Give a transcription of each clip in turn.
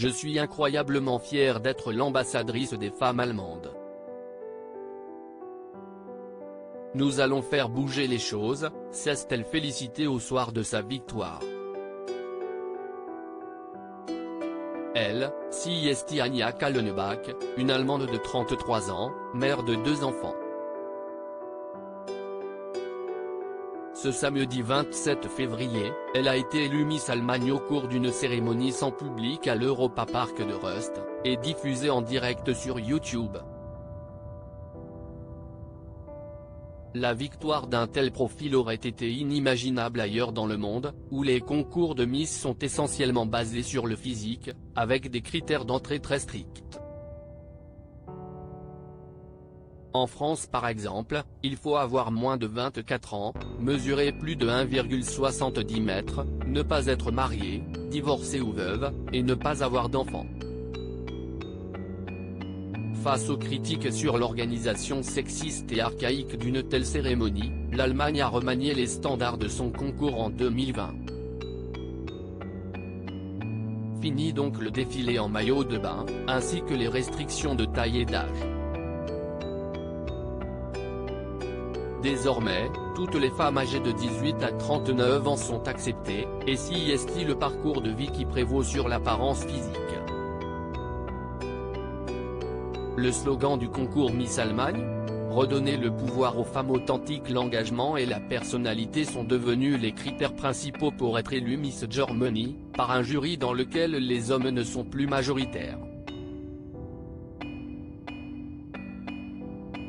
Je suis incroyablement fière d'être l'ambassadrice des femmes allemandes. Nous allons faire bouger les choses, s'est-elle félicitée au soir de sa victoire. Elle, c'est Anja Kallenbach, une Allemande de 33 ans, mère de 2 enfants. Ce samedi 27 février, elle a été élue Miss Allemagne au cours d'une cérémonie sans public à l'Europa Park de Rust, et diffusée en direct sur YouTube. La victoire d'un tel profil aurait été inimaginable ailleurs dans le monde, où les concours de Miss sont essentiellement basés sur le physique, avec des critères d'entrée très stricts. En France par exemple, il faut avoir moins de 24 ans, mesurer plus de 1,70 m, ne pas être marié, divorcé ou veuve, et ne pas avoir d'enfant. Face aux critiques sur l'organisation sexiste et archaïque d'une telle cérémonie, l'Allemagne a remanié les standards de son concours en 2020. Fini donc le défilé en maillot de bain, ainsi que les restrictions de taille et d'âge. Désormais, toutes les femmes âgées de 18 à 39 ans sont acceptées, et c'est le parcours de vie qui prévaut sur l'apparence physique. Le slogan du concours Miss Allemagne, redonner le pouvoir aux femmes authentiques. L'engagement et la personnalité sont devenus les critères principaux pour être élue Miss Germany, par un jury dans lequel les hommes ne sont plus majoritaires.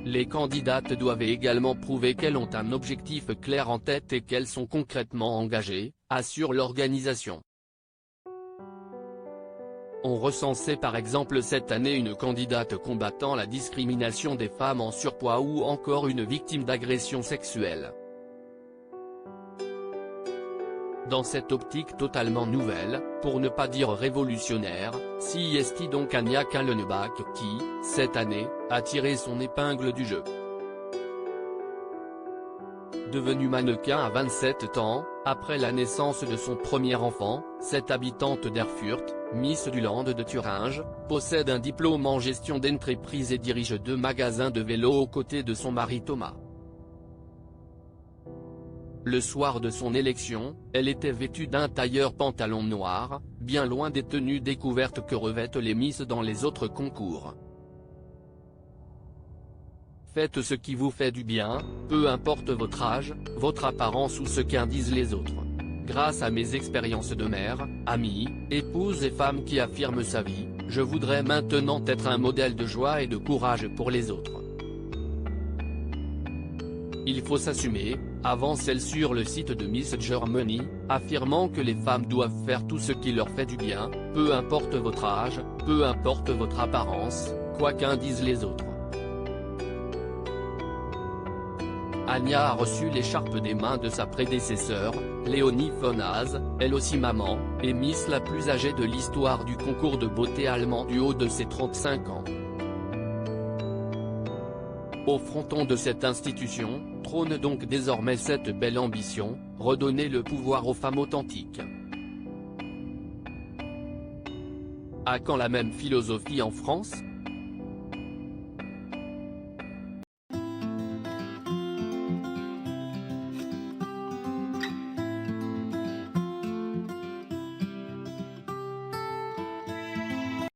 Les candidates doivent également prouver qu'elles ont un objectif clair en tête et qu'elles sont concrètement engagées, assure l'organisation. On recensait par exemple cette année une candidate combattant la discrimination des femmes en surpoids ou encore une victime d'agression sexuelle. Dans cette optique totalement nouvelle, pour ne pas dire révolutionnaire, c'est donc Anja Kallenbach qui, cette année, a tiré son épingle du jeu. Devenue mannequin à 27 ans, après la naissance de son premier enfant, cette habitante d'Erfurt, Miss du Land de Thuringe, possède un diplôme en gestion d'entreprise et dirige 2 magasins de vélo aux côtés de son mari Thomas. Le soir de son élection, elle était vêtue d'un tailleur pantalon noir, bien loin des tenues découvertes que revêtent les Miss dans les autres concours. Faites ce qui vous fait du bien, peu importe votre âge, votre apparence ou ce qu'en disent les autres. Grâce à mes expériences de mère, amie, épouse et femme qui affirment sa vie, je voudrais maintenant être un modèle de joie et de courage pour les autres. Il faut s'assumer, avance-t-elle sur le site de Miss Germany, affirmant que les femmes doivent faire tout ce qui leur fait du bien, peu importe votre âge, peu importe votre apparence, quoi qu'en disent les autres. Anja a reçu l'écharpe des mains de sa prédécesseur, Léonie von Haas, elle aussi maman, et Miss la plus âgée de l'histoire du concours de beauté allemand du haut de ses 35 ans. Au fronton de cette institution, trône donc désormais cette belle ambition, redonner le pouvoir aux femmes authentiques. À quand la même philosophie en France ?